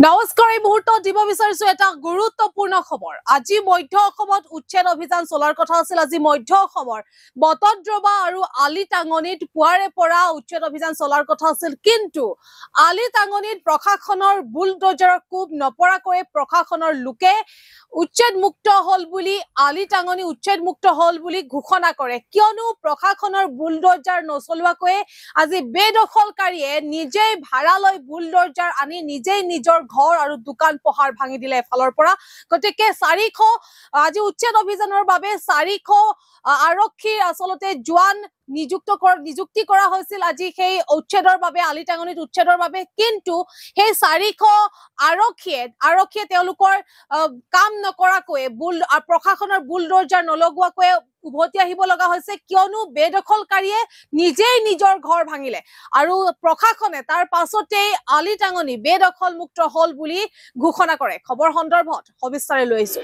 নমস্কাৰ এই মুহূৰ্তত দিব বিচাৰিছো এটা গুৰুত্বপূৰ্ণ খবৰ। আজি মধ্য অসমত উচ্ছেদ অভিযান চলাৰ কথা আছিল। আজি মধ্য অসমৰ বটদ্ৰৱা আৰু আলিটাঙনিত পুৱাৰে পৰা উচ্ছেদ অভিযান চলাৰ কথা আছিল, কিন্তু আলিটাঙনিত প্ৰশাসনৰ বুলডোজাৰৰ কোব নপৰাকৈ প্ৰশাসনৰ লোকে উচ্ছেদ মুক্ত হল বুলি আলিটাঙনি উচ্ছেদ মুক্ত হল বুলি ঘোষণা কৰে, কিয়নো প্ৰশাসনৰ বুলডোজাৰ নচলোৱাকৈ আজি বেদখলকাৰীয়ে নিজেই ভাড়ালৈ বুলডোজাৰ আনি নিজেই নিজৰ ঘৰ আৰু দোকান পোহাৰ ভাঙি দিলে এফালৰ পৰা। গতিকে 400 আজি উচ্ছেদ অভিযানৰ বাবে 400 আৰক্ষীৰ আচলতে জোৱান নিযুক্তি কৰা হৈছিল আজি সেই উচ্ছেদৰ বাবে, আলিটাঙনিত উচ্ছেদৰ বাবে। কিন্তু সেই 400 আৰক্ষীয়ে তেওঁলোকৰ কাম নকৰাকৈ প্ৰশাসনৰ বুলডোজাৰ নলগোৱাকৈ উভতি আহিব লগা হৈছে, কিয়নো বেদখলকাৰীয়ে নিজেই নিজৰ ঘৰ ভাঙিলে আৰু প্ৰশাসনে তাৰ পাছতেই আলিটাঙনি বেদখল মুক্ত হল বুলি ঘোষণা কৰে। খবৰ সন্দৰ্ভত সবিস্তাৰে লৈ আহিছো।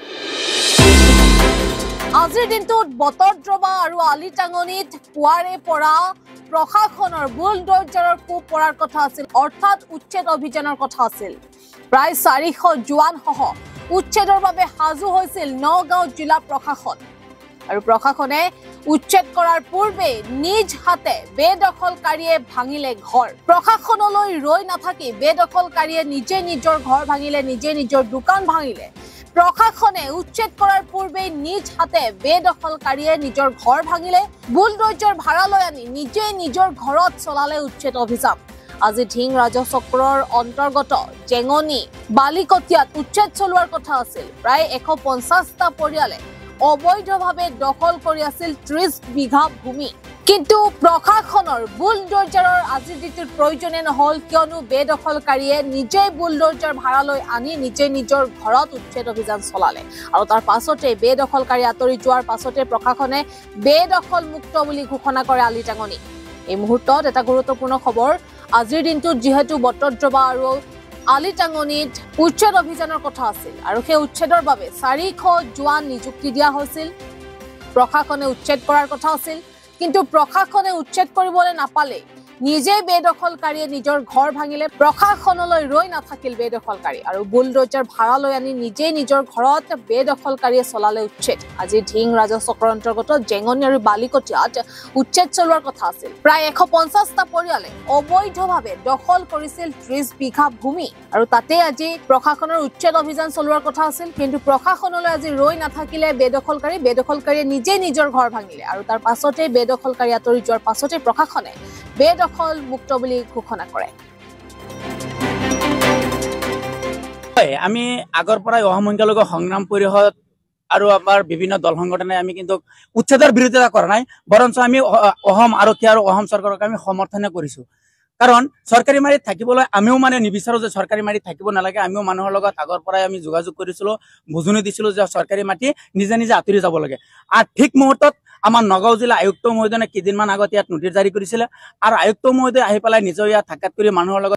আজিৰ দিনটোত বটদ্ৰৱা আৰু আলিটাঙনিত পুৱাৰে পৰা প্ৰশাসনৰ বুলডোজাৰৰ কোব পৰাৰ কথা আছিল, অৰ্থাৎ উচ্ছেদ অভিযানৰ কথা আছিল। প্ৰায় 400 জোৱান সহ উচ্ছেদৰ বাবে সাজু হৈছিল নগাঁও জিলা প্ৰশাসন। আৰু প্ৰশাসনে উচ্ছেদ কৰাৰ পূৰ্বে নিজ হাতে বেদখলকাৰীয়ে ভাঙিলে ঘৰ। প্ৰশাসনলৈ ৰৈ নাথাকি বেদখলকাৰীয়ে নিজে নিজৰ ঘৰ ভাঙিলে, নিজে নিজৰ দোকান ভাঙিলে। প্ৰশাসনে উচ্ছেদ কৰাৰ পূৰ্বে নিজ হাতে বেদখলকাৰীয়ে নিজৰ ঘৰ ভাঙিলে, বুলডোজাৰ ভাড়ালৈ আনি নিজে নিজৰ ঘৰত চলালে উচ্ছেদ অভিযান। আজি ঢিং ৰাজচক্ৰৰ অন্তৰ্গত জেঙনি বালিকটীয়াত উচ্ছেদ চলোৱাৰ কথা আছিল। প্ৰায় 150টা পৰিয়ালে অবৈধভাৱে দখল কৰি আছিল 30 বিঘা ভূমি, কিন্তু প্ৰশাসনৰ বুলডোজাৰৰ আজিৰ দিনটোত প্ৰয়োজনে নহল, কিয়নো বেদখলকাৰীয়ে নিজেই বুলডোজাৰ ভাড়ালৈ আনি নিজে নিজৰ ঘৰত উচ্ছেদ অভিযান চলালে। আৰু তাৰ পাছতে বেদখলকাৰী আঁতৰি যোৱাৰ পাছতে প্ৰশাসনে বেদখল মুক্ত বুলি ঘোষণা কৰে আলিটাঙনি। এই মুহূৰ্তত এটা গুৰুত্বপূৰ্ণ খবৰ। আজিৰ দিনটোত যিহেতু বটদ্ৰৱা আৰু আলিটাঙনিত উচ্ছেদ অভিযানৰ কথা আছিল আৰু সেই উচ্ছেদৰ বাবে 400 জোৱান নিযুক্তি দিয়া হৈছিল। প্ৰশাসনে উচ্ছেদ কৰাৰ কথা আছিল, কিন্তু প্ৰশাসনে উচ্ছেদ কৰিবলৈ নাপালে নিজেই বেদখলকাৰীয়ে নিজৰ ঘৰ ভাঙিলে। প্ৰশাসনলৈ ৰৈ নাথাকিল বেদখলকাৰী আৰু বুলডোজাৰ ভাড়ালৈ আনি নিজেই নিজৰ ঘৰত বেদখলকাৰীয়ে চলালে উচ্ছেদ। আজি ঢিং ৰাজচক্ৰৰ অন্তৰ্গত জেঙনি আৰু বালিকটীয়াত উচ্ছেদ চলোৱাৰ কথা আছিল। প্ৰায় 150টা পৰিয়ালে অবৈধভাৱে দখল কৰিছিল 30 বিঘা ভূমি আৰু তাতে আজি প্ৰশাসনৰ উচ্ছেদ অভিযান চলোৱাৰ কথা আছিল, কিন্তু প্ৰশাসনলৈ আজি ৰৈ নাথাকিলে বেদখলকাৰীয়ে নিজেই নিজৰ ঘৰ ভাঙিলে আৰু তাৰ পাছতে বেদখলকাৰী আঁতৰি যোৱাৰ পাছতে প্ৰশাসনে বেদখল মুক্ত বুলি ঘোষণা কৰে। আমি আগৰ পৰাই অসম সংখ্যালঘু সংগ্ৰাম পৰিষদ আৰু আমাৰ বিভিন্ন দল সংগঠনে আমি কিন্তু উচ্ছেদৰ বিৰোধিতা কৰা নাই, বৰঞ্চ আমি অসম আৰক্ষী আৰু অসম চৰকাৰক আমি সমৰ্থন কৰিছো। কাৰণ চৰকাৰী মাটিত থাকিবলৈ আমিও নিবিচাৰো যে চৰকাৰী মাটিত থাকিব নালাগে। আমিও মানুহৰ লগত আগৰ পৰাই আমি যোগাযোগ কৰিছিলো, বুজনি দিছিলো যে চৰকাৰী মাটি নিজে নিজে আঁতৰি যাব লাগে। আৰু ঠিক মুহূৰ্তত আমাৰ নগাঁও জিলা আয়ুক্ত মহোদয়ে কেইদিনমান আগত ইয়াত নোটিছ জাৰি কৰিছিলে আৰু আয়ুক্ত মহোদয়ে আহি পেলাই নিজৰ ইয়াত সাক্ষাৎ কৰি মানুহৰ লগত